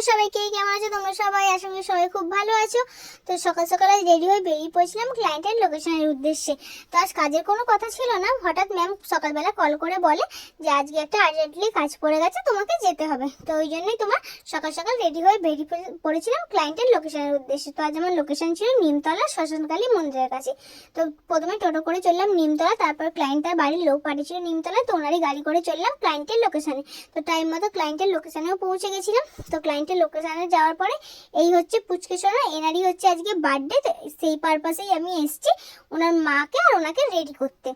সবাইকে, কেমন আছো তোমরা সবাই? আশা করি সবাই খুব ভালো আছো। তো সকাল সকাল রেডি হয়ে বেরিয়ে পড়েছিলাম ক্লায়েন্টের লোকেশনের উদ্দেশ্যে। তো আজ কাজের কোনো কথা ছিল না, হঠাৎ ম্যাম সকালবেলা কল করে বলে যে আজকে একটা আর্জেন্টলি কাজ পড়ে গেছে, তোমাকে যেতে হবে। তো ওই জন্যই তোমার সকাল সকাল রেডি হয়ে বেরিয়ে পড়েছিলাম ক্লায়েন্টের লোকেশনের উদ্দেশ্যে। তো আজ আমার লোকেশন ছিল নিমতলা শ্মশানকালী মন্দিরের কাছে। তো প্রথমে টোটো করে চললাম নিমতলা, তারপর ক্লায়েন্টের বাড়ির লোক পাঠিয়েছিল নিমতলা, তো ওনারই গাড়ি করে চললাম ক্লায়েন্টের লোকেশনে। তো টাইম মতো ক্লায়েন্টের লোকেশনেও পৌঁছে গেছিলাম। তো ক্লায়েন্টের লোকেশনে যাওয়ার পরে এই হচ্ছে পুচকে সোনা, এনারই হচ্ছে আজকে বার্থডে, সেই পারপাসেই আমি এসেছি ওনার মাকে আর ওনাকে রেডি করতে।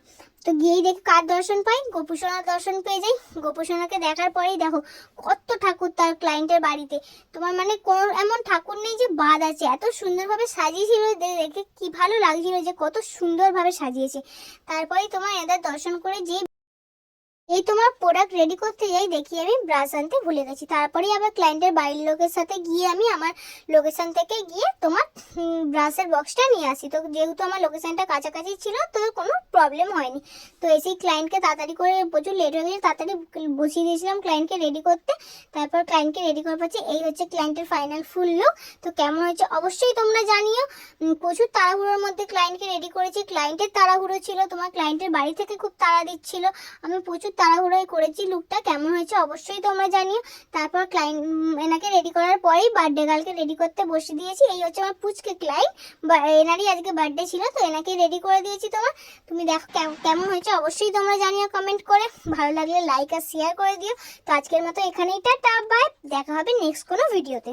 তো গিয়েই দেখি কার দর্শন পাই, গোপু সোনার দর্শন পেয়ে যাই। গোপু সোনাকে দেখার পরেই দেখো কত ঠাকুর তার ক্লায়েন্টের বাড়িতে। তোমার মানে কোনো এমন ঠাকুর নেই যে বাদ আছে, এত সুন্দরভাবে সাজিয়েছিল, দেখে কি ভালো লাগছিল যে কত সুন্দরভাবে সাজিয়েছে। তারপরেই তোমার এদের দর্শন করে যে এই তোমার প্রোডাক্ট রেডি করতে যাই দেখি আমি ব্রাশ আনতে ভুলে গেছি। তারপরেই আবার ক্লায়েন্টের বাড়ির লোকের সাথে গিয়ে আমি আমার লোকেশন থেকে গিয়ে তোমার ব্রাশের বক্সটা নিয়ে আসি। তো যেহেতু আমার লোকেশনটা কাছাকাছি ছিল তো কোনো প্রবলেম হয়নি। তো এসেই ক্লায়েন্টকে তাড়াতাড়ি করে, প্রচুর লেট হয়ে গেছে, তাড়াতাড়ি বসিয়ে দিয়েছিলাম ক্লায়েন্টকে রেডি করতে। তারপর ক্লায়েন্টকে রেডি করে পাচ্ছি, এই হচ্ছে ক্লায়েন্টের ফাইনাল ফুল লুক। তো কেমন হয়েছে অবশ্যই তোমরা জানিও। প্রচুর তাড়াহুড়োর মধ্যে ক্লায়েন্টকে রেডি করেছি, ক্লায়েন্টের তাড়াহুড়ো ছিল, তোমার ক্লায়েন্টের বাড়ি থেকে খুব তাড়া দিচ্ছিল, আমি প্রচুর তাড়াহুড়োই করেছি। লুকটা কেমন হয়েছে অবশ্যই তোমরা জানিও। তারপর ক্লায়েন্ট এনাকে রেডি করার পরেই বার্থডে গার্লকে রেডি করতে বসে দিয়েছি। এই হচ্ছে আমার পুচকে ক্লায়েন্ট, এনারই আজকে বার্থডে ছিল, তো এনাকে রেডি করে দিয়েছি। তুমি দেখো কেমন হয়েছে অবশ্যই তোমরা জানিও কমেন্ট করে। ভালো লাগলে লাইক আর শেয়ার করে দিও। তো আজকের মতো এখানেই টাটা, বাই, দেখা হবে নেক্সট কোনো ভিডিওতে।